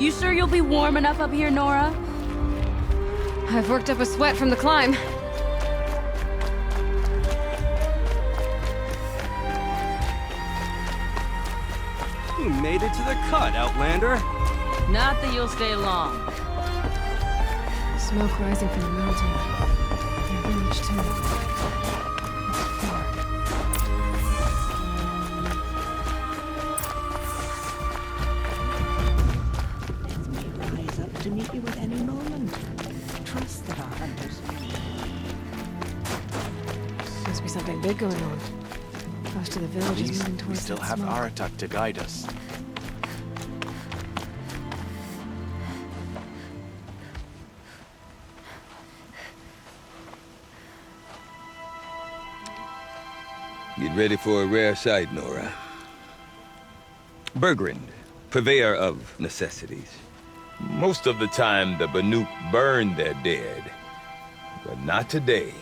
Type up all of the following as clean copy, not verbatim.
You sure you'll be warm enough up here, Nora? I've worked up a sweat from the climb. You made it to the cut, Outlander. Not that you'll stay long. Smoke rising from the mountain. Their village, too. May rise up to meet you at any moment. Trust that our hunters Must be something big going on. Most of the village is moving We towards still that have smoke. Aratak to guide us. Get ready for a rare sight, Nora. Bergrand, purveyor of necessities. Most of the time, the Banuk burn their dead. But not today.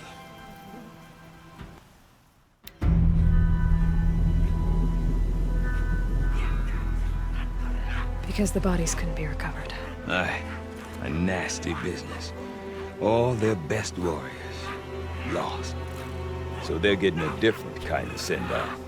Because the bodies couldn't be recovered. Aye, a nasty business. All their best warriors lost. So they're getting a different kind of send-off.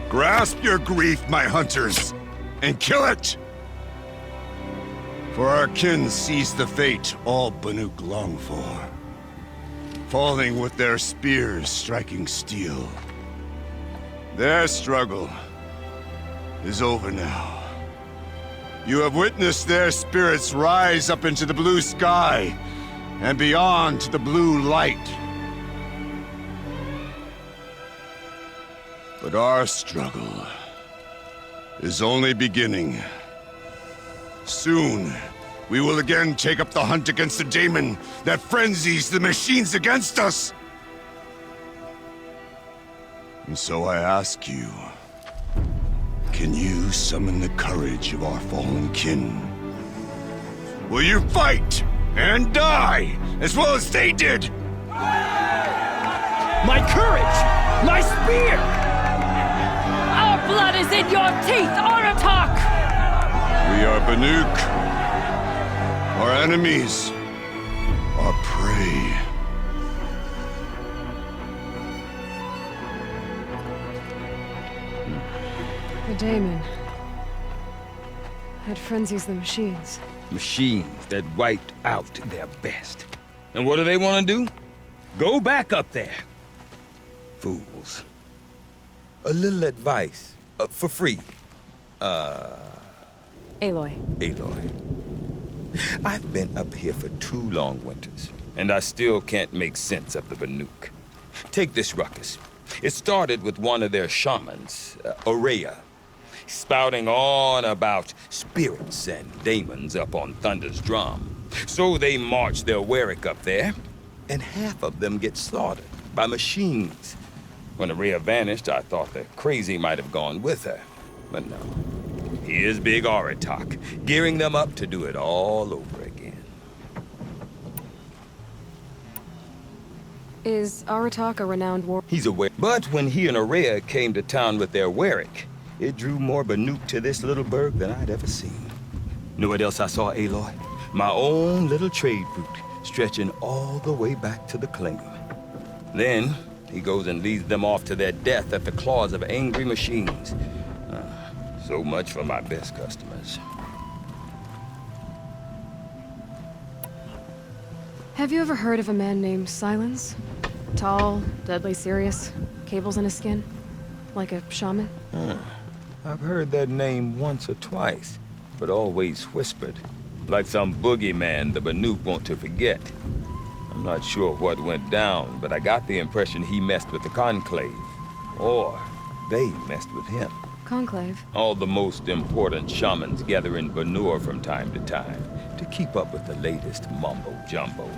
Grasp your grief, my hunters, and kill it! For our kin sees the fate all Banuk long for. Falling with their spears striking steel. Their struggle is over now. You have witnessed their spirits rise up into the blue sky and beyond to the blue light. But our struggle is only beginning. Soon, we will again take up the hunt against the daemon that frenzies the machines against us. And so I ask you, can you summon the courage of our fallen kin? Will you fight and die as well as they did? My courage! My spear! Our blood is in your teeth, Aratak! We are Banuk. Our enemies are prey. The daemon had frenzies the machines. Machines that wiped out their best. And what do they want to do? Go back up there. Fools. A little advice, for free. Aloy. Aloy. I've been up here for 2 long winters, and I still can't make sense of the Banuk. Take this ruckus. It started with one of their shamans, Aurea, spouting on about spirits and daemons up on Thunder's drum. So they march their Warwick up there, and half of them get slaughtered by machines. When Aurea vanished, I thought the crazy might have gone with her. But no. Here's Big Aratak, gearing them up to do it all over again. Is Aratak a renowned war? He's aware. But when he and Aurea came to town with their Warwick, it drew more Banuk to this little burg than I'd ever seen. Know what else I saw, Aloy? My own little trade route, stretching all the way back to the claim. Then, he goes and leads them off to their death at the claws of angry machines. So much for my best customers. Have you ever heard of a man named Silence? Tall, deadly serious, cables in his skin? Like a shaman? I've heard that name once or twice, but always whispered. Like some boogeyman the Banuk want to forget. I'm not sure what went down, but I got the impression he messed with the Conclave. Or they messed with him. Conclave? All the most important shamans gather in Banur from time to time to keep up with the latest mumbo-jumbo.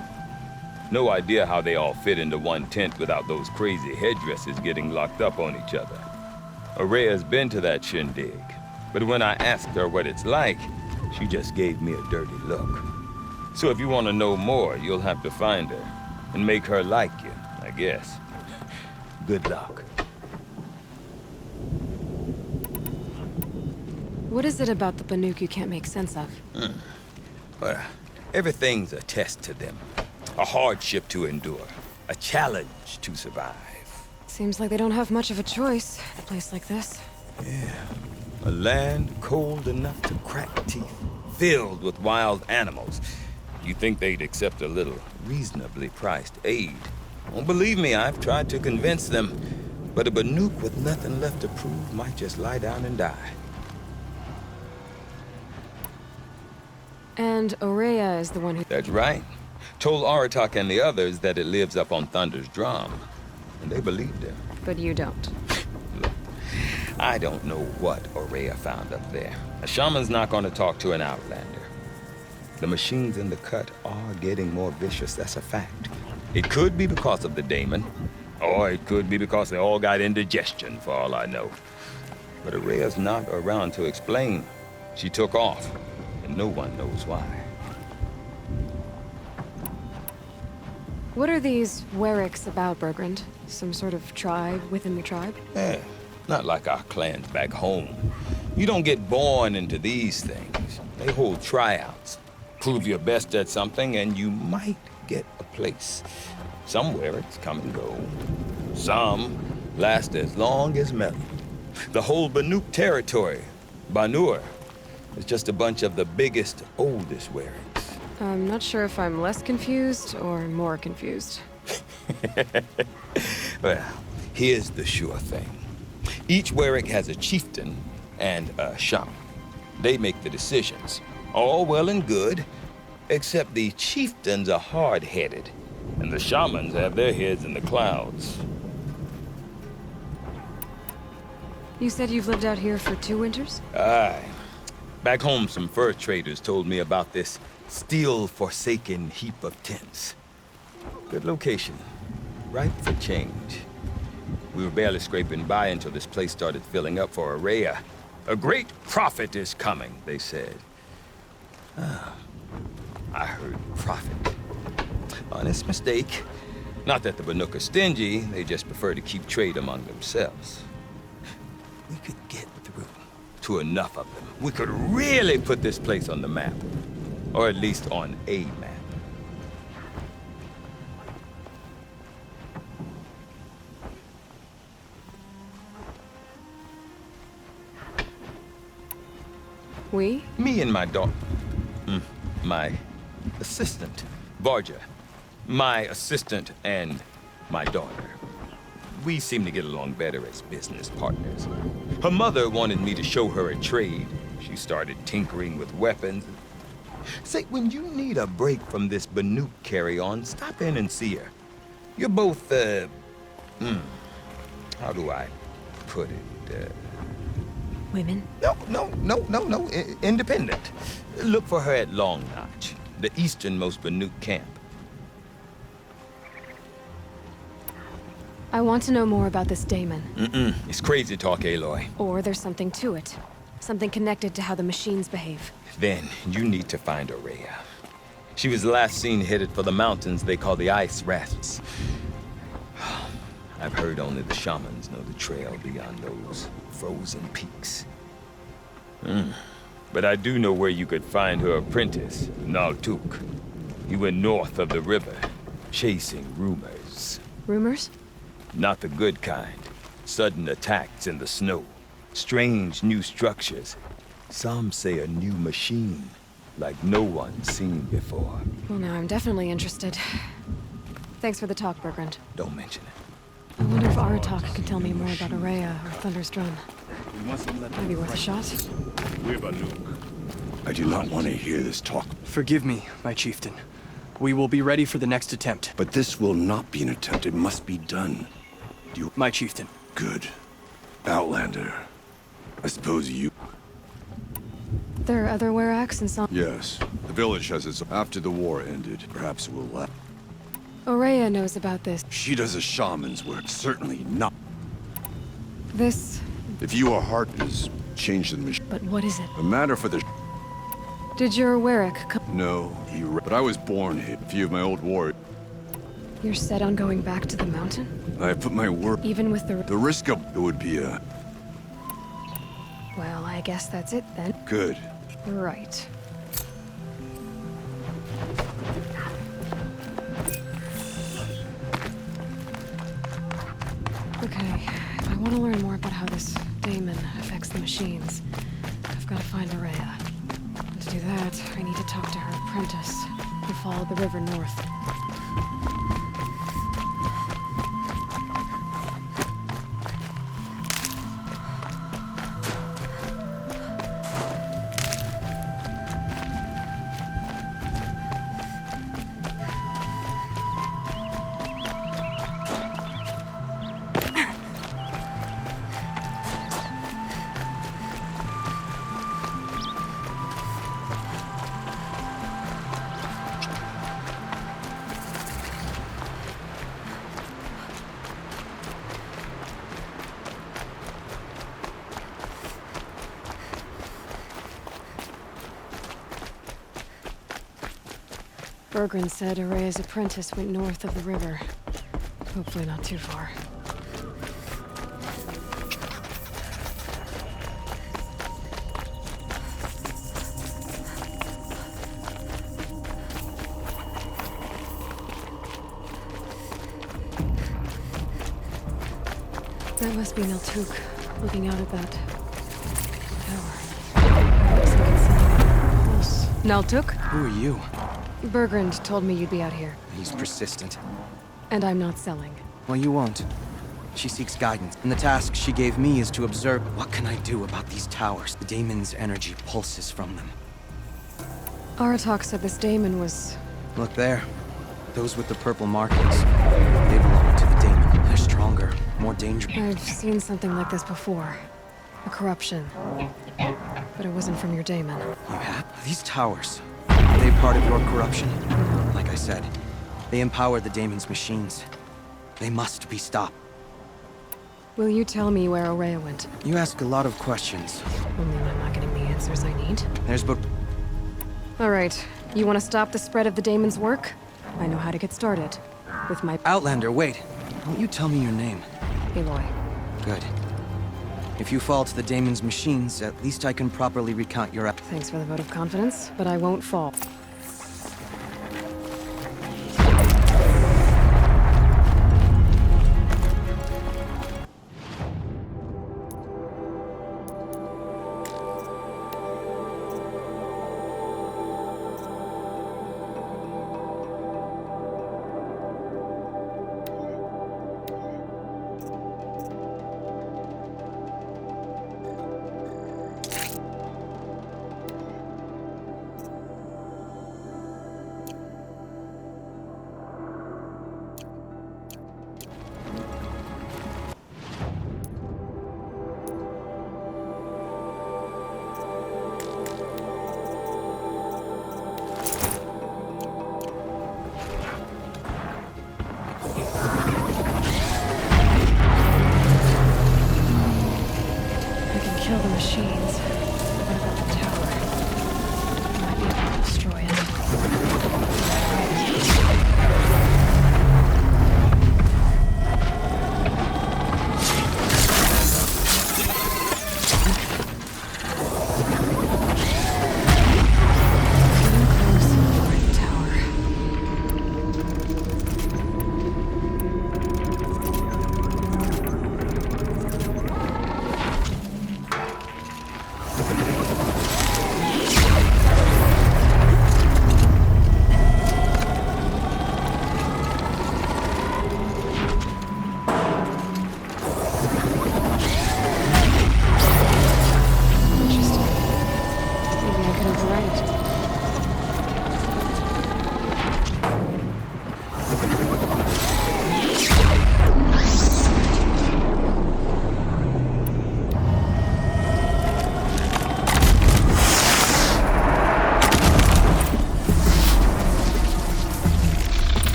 No idea how they all fit into one tent without those crazy headdresses getting locked up on each other. Aurea's been to that shindig, but when I asked her what it's like, she just gave me a dirty look. So if you want to know more, you'll have to find her and make her like you, I guess. Good luck. What is it about the Banuk you can't make sense of? Well, everything's a test to them. A hardship to endure. A challenge to survive. Seems like they don't have much of a choice in a place like this. Yeah. A land cold enough to crack teeth. Filled with wild animals. You'd think they'd accept a little reasonably priced aid. Well, believe me, I've tried to convince them. But a Banuk with nothing left to prove might just lie down and die. And Aurea is the one who... That's right. Told Aratak and the others that it lives up on Thunder's drum. And they believed him. But you don't. Look, I don't know what Aurea found up there. A shaman's not going to talk to an outlander. The machines in the cut are getting more vicious, that's a fact. It could be because of the daemon, or it could be because they all got indigestion, for all I know. But Aurea's not around to explain. She took off, and no one knows why. What are these Warwicks about, Bergrand? Some sort of tribe within the tribe? Eh, not like our clans back home. You don't get born into these things. They hold tryouts. Prove your best at something, and you might get a place. Somewhere it's come and go. Some last as long as metal. The whole Banuk territory, Banur, is just a bunch of the biggest, oldest Warwicks. I'm not sure if I'm less confused or more confused. Well, here's the sure thing. Each Warwick has a chieftain and a shaman. They make the decisions. All well and good, except the chieftains are hard-headed, and the shamans have their heads in the clouds. You said you've lived out here for 2 winters? Aye. Back home, some fur traders told me about this steel-forsaken heap of tents. Good location. Ripe for change. We were barely scraping by until this place started filling up for Aurea. A great prophet is coming, they said. I heard prophet. Honest mistake. Not that the Banuk are stingy, they just prefer to keep trade among themselves. We could get through to enough of them. We could really put this place on the map. Or at least on a map. We? Me and my daughter. My assistant, Varja. My assistant and my daughter. We seem to get along better as business partners. Her mother wanted me to show her a trade. She started tinkering with weapons. Say, when you need a break from this Banuk carry-on, stop in and see her. You're both, how do I put it? Women? No. Independent. Look for her at Long Notch, the easternmost Banuk camp. I want to know more about this daemon. It's crazy talk, Aloy. Or there's something to it. Something connected to how the machines behave. Then you need to find Aurea. She was last seen headed for the mountains they call the Ice Rafts. I've heard only the shamans know the trail beyond those frozen peaks. But I do know where you could find her apprentice, Naltuk. He went north of the river, chasing rumors. Rumors? Not the good kind. Sudden attacks in the snow. Strange new structures. Some say a new machine, like no one's seen before. Well, now I'm definitely interested. Thanks for the talk, Bergrand. Don't mention it. I wonder if Aratak can tell me more about Araya or Thunder's drum. Maybe worth a shot? I do not want to hear this talk, Forgive me, my chieftain. We will be ready for the next attempt. but this will not be an attempt. It must be done. My chieftain. Good. Outlander. I suppose you... There are other Weraks and some... Yes. The village has its... After the war ended, perhaps it will last. Araya knows about this. She does a shaman's work. Certainly not. This... If your heart is changed in the machine... But what is it? A matter for the... Did your Werak come... No, but I was born here. A few of my old war... You're set on going back to the mountain? I put my word... Even with the... The risk of it would be a... Well, I guess that's it then. Good. Right. Okay, if I want to learn more about how this daemon affects the machines, I've got to find Araya. And to do that, I need to talk to her apprentice, who followed the river north. Bergrand said Araya's apprentice went north of the river. Hopefully not too far. That must be Naltuk, looking out at that tower. Naltuk? Who are you? Bergrand told me you'd be out here. He's persistent. And I'm not selling. Well, you won't. She seeks guidance, and the task she gave me is to observe. What can I do about these towers? The daemon's energy pulses from them. Aratak said this daemon was... Look there. Those with the purple markings. They belong to the daemon. They're stronger, more dangerous. I've seen something like this before. A corruption. But it wasn't from your daemon. You have? These towers. Are they part of your corruption? Like I said, they empower the daemon's machines. They must be stopped. Will you tell me where Araya went? You ask a lot of questions. Only when I'm not getting the answers I need. There's but... All right. You want to stop the spread of the daemon's work? I know how to get started. With my... Outlander, wait. Won't you tell me your name? Aloy. Good. If you fall to the daemon's machines, at least I can properly recount your... Thanks for the vote of confidence, but I won't fall. Kill the machines. What about the tower? I might be able to destroy it.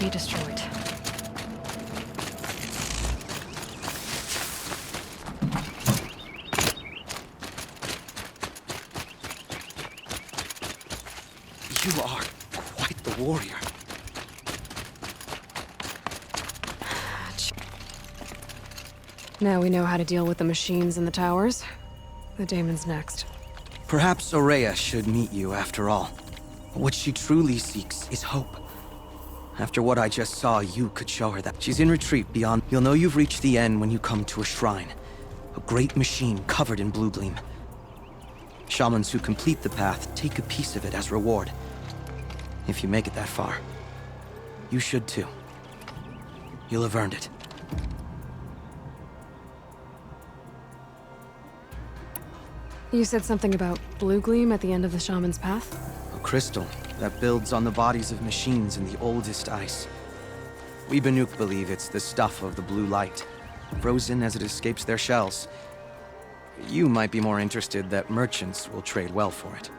be destroyed. You are quite the warrior. Now we know how to deal with the machines in the towers. The daemon's next. Perhaps Aurea should meet you after all. What she truly seeks is hope. After what I just saw, you could show her that. She's in retreat beyond. You'll know you've reached the end when you come to a shrine. A great machine covered in blue gleam. Shamans who complete the path take a piece of it as reward. If you make it that far, you should too. You'll have earned it. You said something about blue gleam at the end of the shaman's path? A crystal that builds on the bodies of machines in the oldest ice. We Banuk believe it's the stuff of the blue light, frozen as it escapes their shells. You might be more interested that merchants will trade well for it.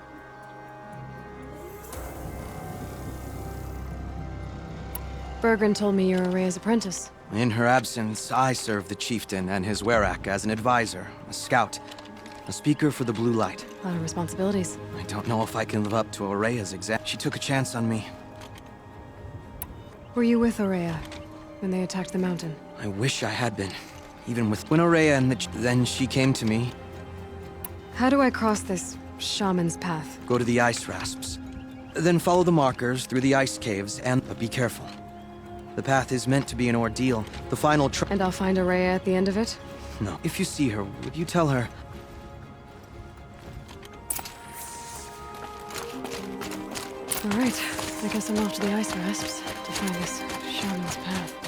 Bergren told me you're Aurea's apprentice. In her absence, I serve the chieftain and his werak as an advisor, a scout, a speaker for the blue light. A lot of responsibilities. I don't know if I can live up to Aurea's exam. She took a chance on me. Were you with Aurea when they attacked the mountain? I wish I had been. Even with when Aurea and then she came to me. How do I cross this shaman's path? Go to the ice rasps. Then follow the markers through the ice caves but be careful. The path is meant to be an ordeal. The final And I'll find Aurea at the end of it? No. If you see her, would you tell her? All right. I guess I'm off to the ice rasps to find this shaman's path.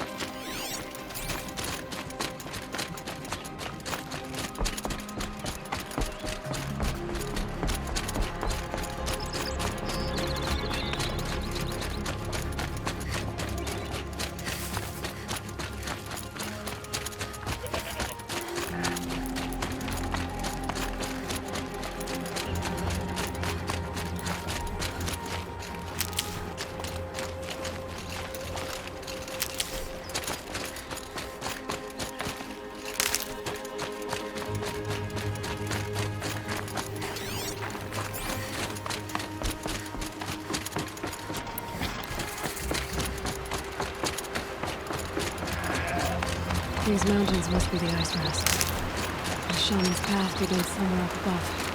These mountains must be the ice rasps. The shaman's path begins somewhere up above.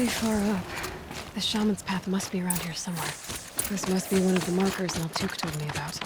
pretty far up. The shaman's path must be around here somewhere. This must be one of the markers Naltuk told me about.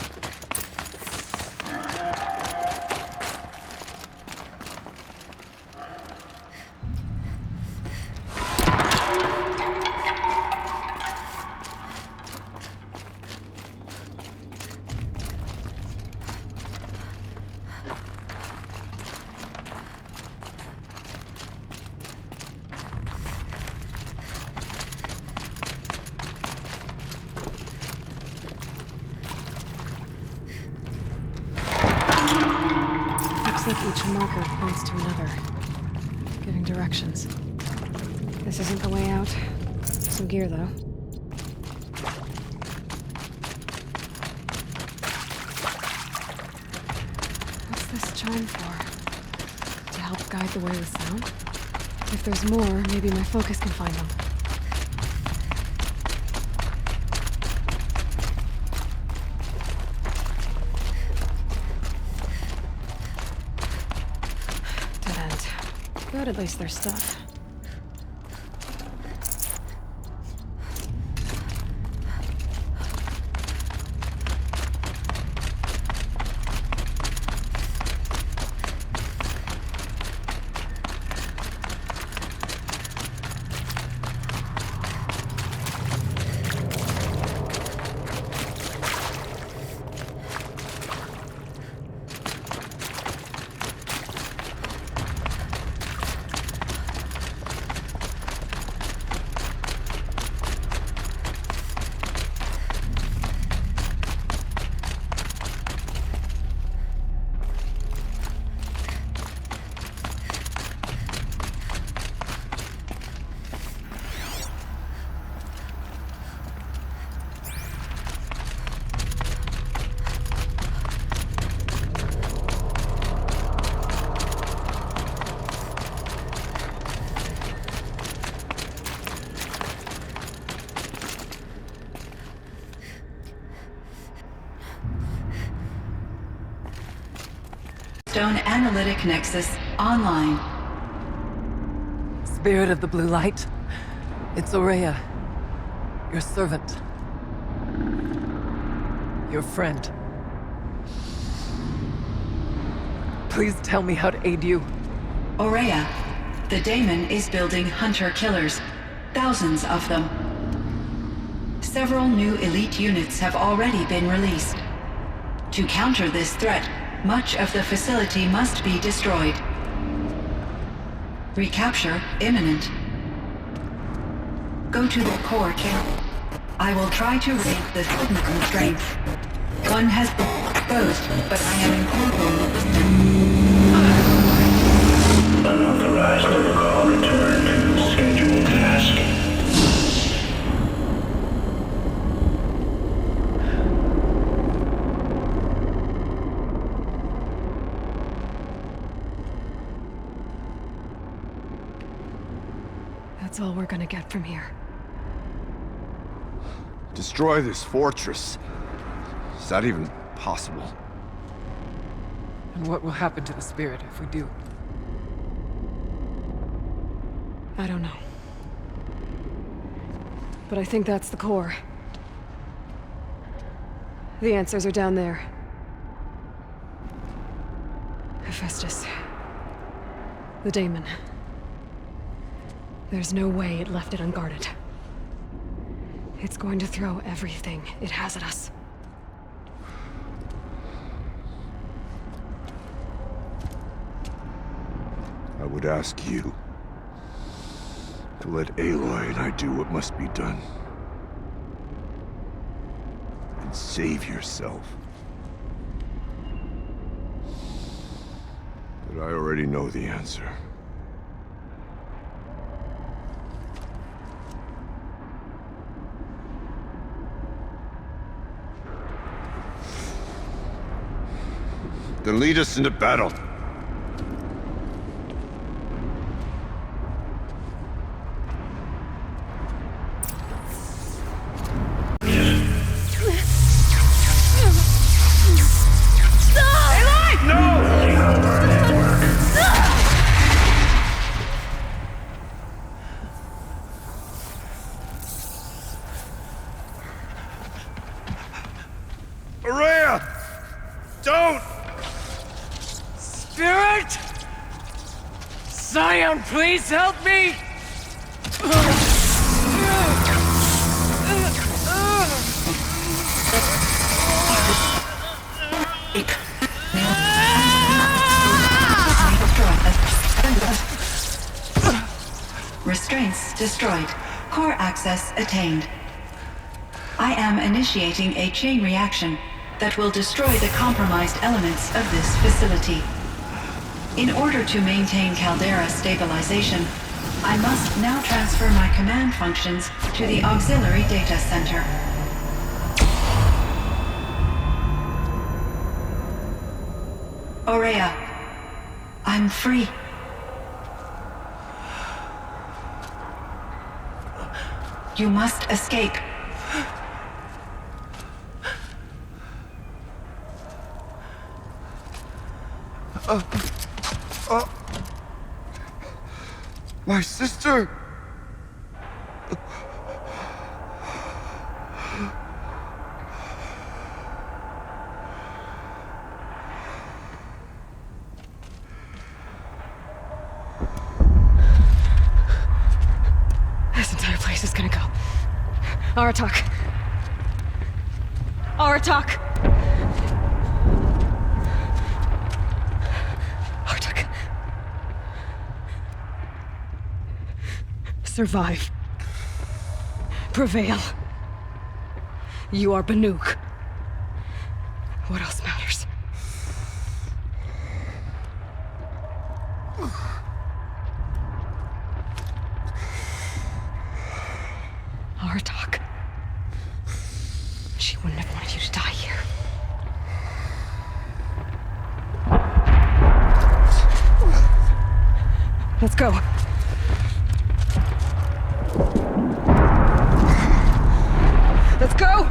Looks like each marker points to another, giving directions. This isn't the way out. Some gear, though. What's this chime for? To help guide the way with sound? If there's more, maybe my focus can find them. But at least there's stuff. Stone Analytic Nexus online. Spirit of the Blue Light, it's Aurea, your servant, your friend. Please tell me how to aid you. Aurea, the daemon is building hunter-killers, thousands of them. Several new elite units have already been released. To counter this threat, much of the facility must be destroyed. Recapture imminent. Go to the core channel. I will try to raise the signal constraints. One has been exposed, but I am in Unauthorized protocol return to scheduled task. That's all we're gonna get from here. Destroy this fortress. Is that even possible? And what will happen to the spirit if we do? I don't know. But I think that's the core. The answers are down there. Hephaestus. The daemon. There's no way it left it unguarded. It's going to throw everything it has at us. I would ask you to let Aloy and I do what must be done. And save yourself. But I already know the answer. Then lead us into battle. Don't! Spirit? Scion, please help me! Restraints destroyed. Core access attained. I am initiating a chain reaction that will destroy the compromised elements of this facility. In order to maintain caldera stabilization, I must now transfer my command functions to the auxiliary data center. Aurea, I'm free. You must escape. My sister! This entire place is gonna go. Aratak. Aratak! Aratak. Survive. Prevail. You are Banuk. What else matters? Aratak. She wouldn't have wanted you to die here. Let's go. Let's go!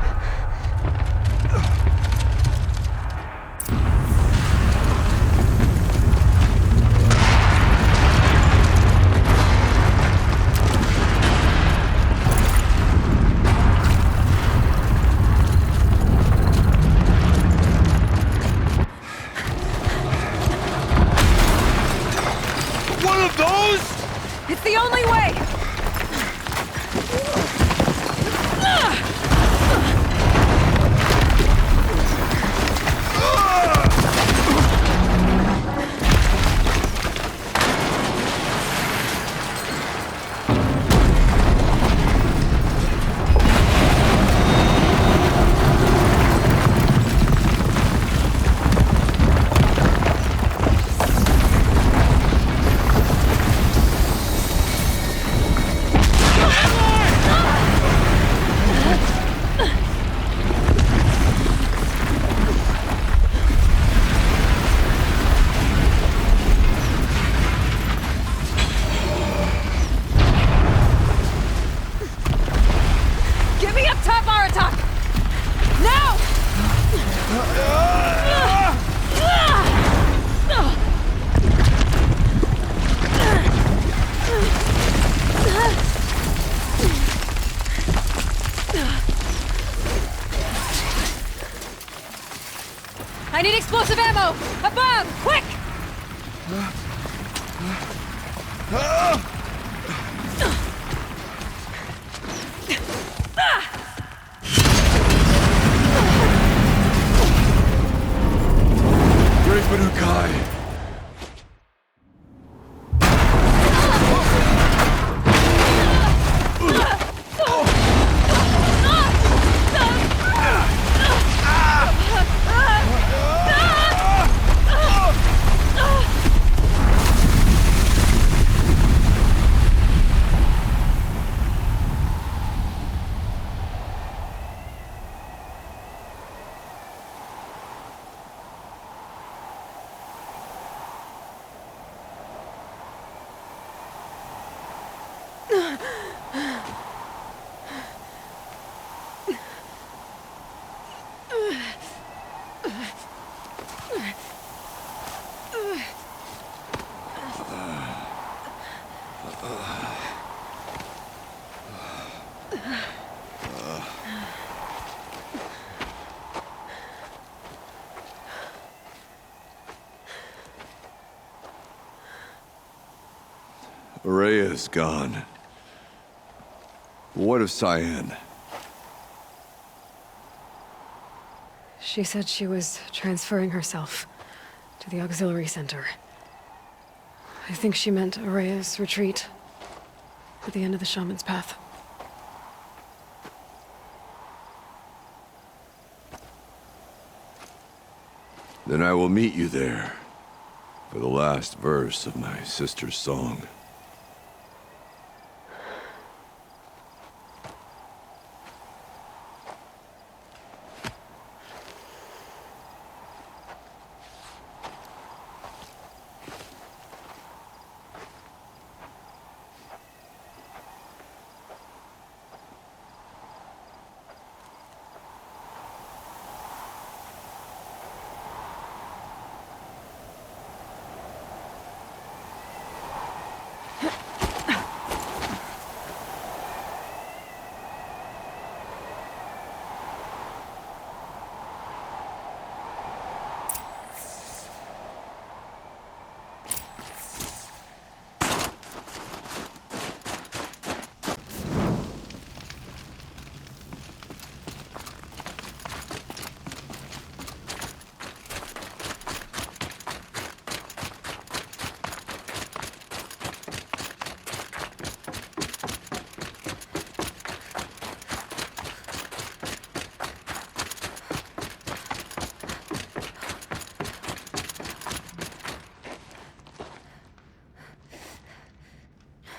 One of those? It's the only way! Get me up top, Aratak! Now! I need explosive ammo! Above! Quick! Great Banukai! Araya is gone. What of Cyan? She said she was transferring herself to the auxiliary center. I think she meant Araya's retreat at the end of the shaman's path. Then I will meet you there for the last verse of my sister's song.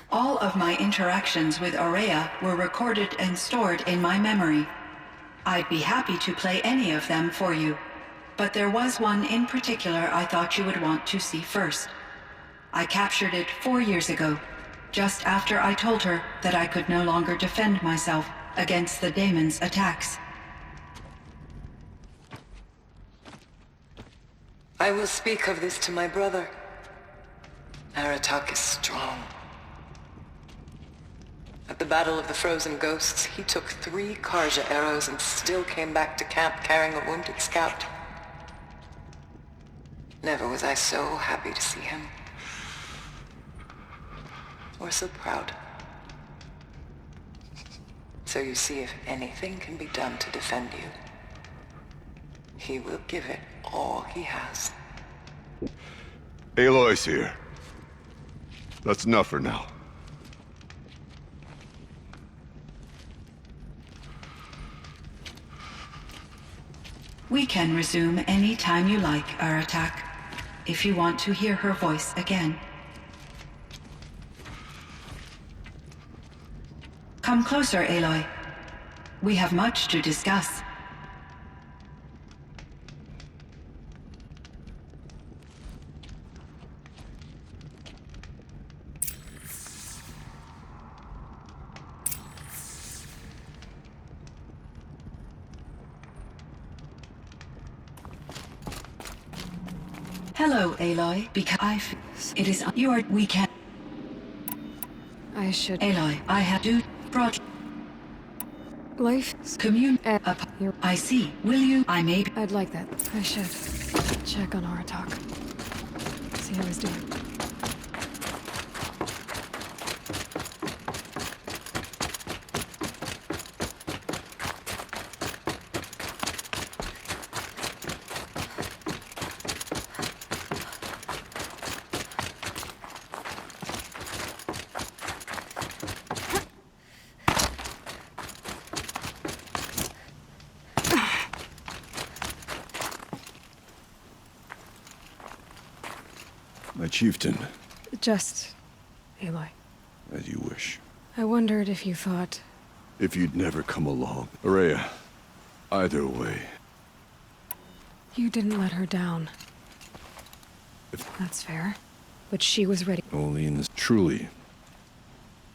All of my interactions with Araya were recorded and stored in my memory. I'd be happy to play any of them for you, but there was one in particular I thought you would want to see first. I captured it 4 years ago, just after I told her that I could no longer defend myself against the daemon's attacks. I will speak of this to my brother. Aratak is strong. At the Battle of the Frozen Ghosts, he took 3 Karja arrows and still came back to camp carrying a wounded scout. Never was I so happy to see him. Or so proud. So you see, if anything can be done to defend you, he will give it all he has. Aloy's here. That's enough for now. We can resume any time you like, Aratak, if you want to hear her voice again. Come closer, Aloy. We have much to discuss. Hello, Aloy. Because it is your weekend. I should... Aloy, I have brought Life... commune up. I see. Will you? I may. I'd like that. I should check on Aratak. See how he's doing. My chieftain. Just... Aloy. As you wish. I wondered if you thought... If you'd never come along. Araya, either way. You didn't let her down. That's fair. But she was ready. Only in this... Truly.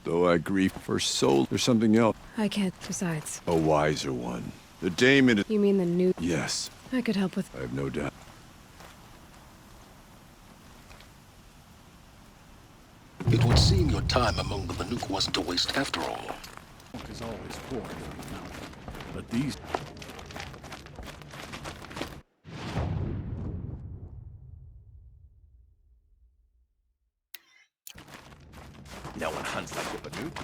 Though I grieve for soul, there's something else. I can't. Besides. A wiser one. The daemon... You mean the new... Yes. I could help with... I have no doubt. It would seem your time among the Banuk wasn't a waste after all. Is always poor, but these... No one hunts like the Banuk.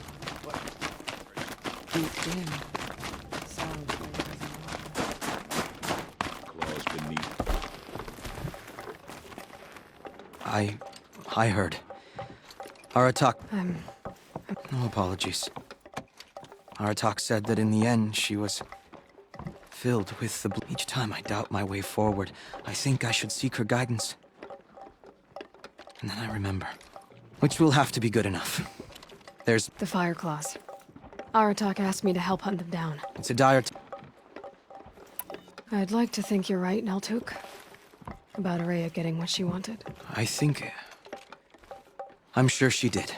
Deep in. Sounds Claws beneath. I heard. Aratak. I'm... No apologies. Aratak said that in the end, she was filled with the... Each time I doubt my way forward, I think I should seek her guidance. And then I remember. Which will have to be good enough. There's... The fire claws. Aratak asked me to help hunt them down. It's a dire... I'd like to think you're right, Naltuk. About Araya getting what she wanted. I think... I'm sure she did.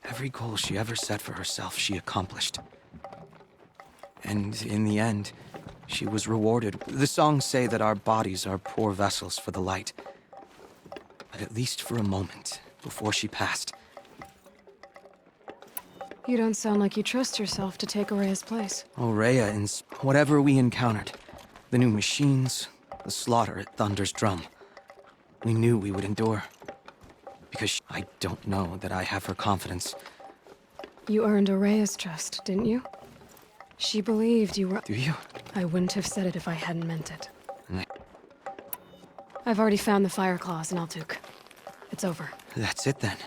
Every goal she ever set for herself, she accomplished. And in the end, she was rewarded. The songs say that our bodies are poor vessels for the light. But at least for a moment, before she passed. You don't sound like you trust yourself to take Araya's place. Oh, Rhea, in whatever we encountered, the new machines, the slaughter at Thunder's drum, we knew we would endure. Because I don't know that I have her confidence. You earned Araya's trust, didn't you? She believed you were... Do you? I wouldn't have said it if I hadn't meant it. And I've already found the fire claws in Altuk. It's over. that's it then.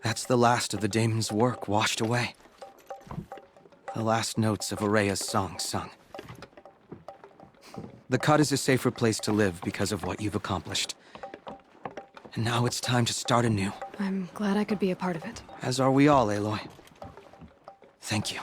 That's the last of the daemon's work washed away. The last notes of Araya's song sung. The Cut is a safer place to live because of what you've accomplished. And now it's time to start anew. I'm glad I could be a part of it. As are we all, Aloy. Thank you.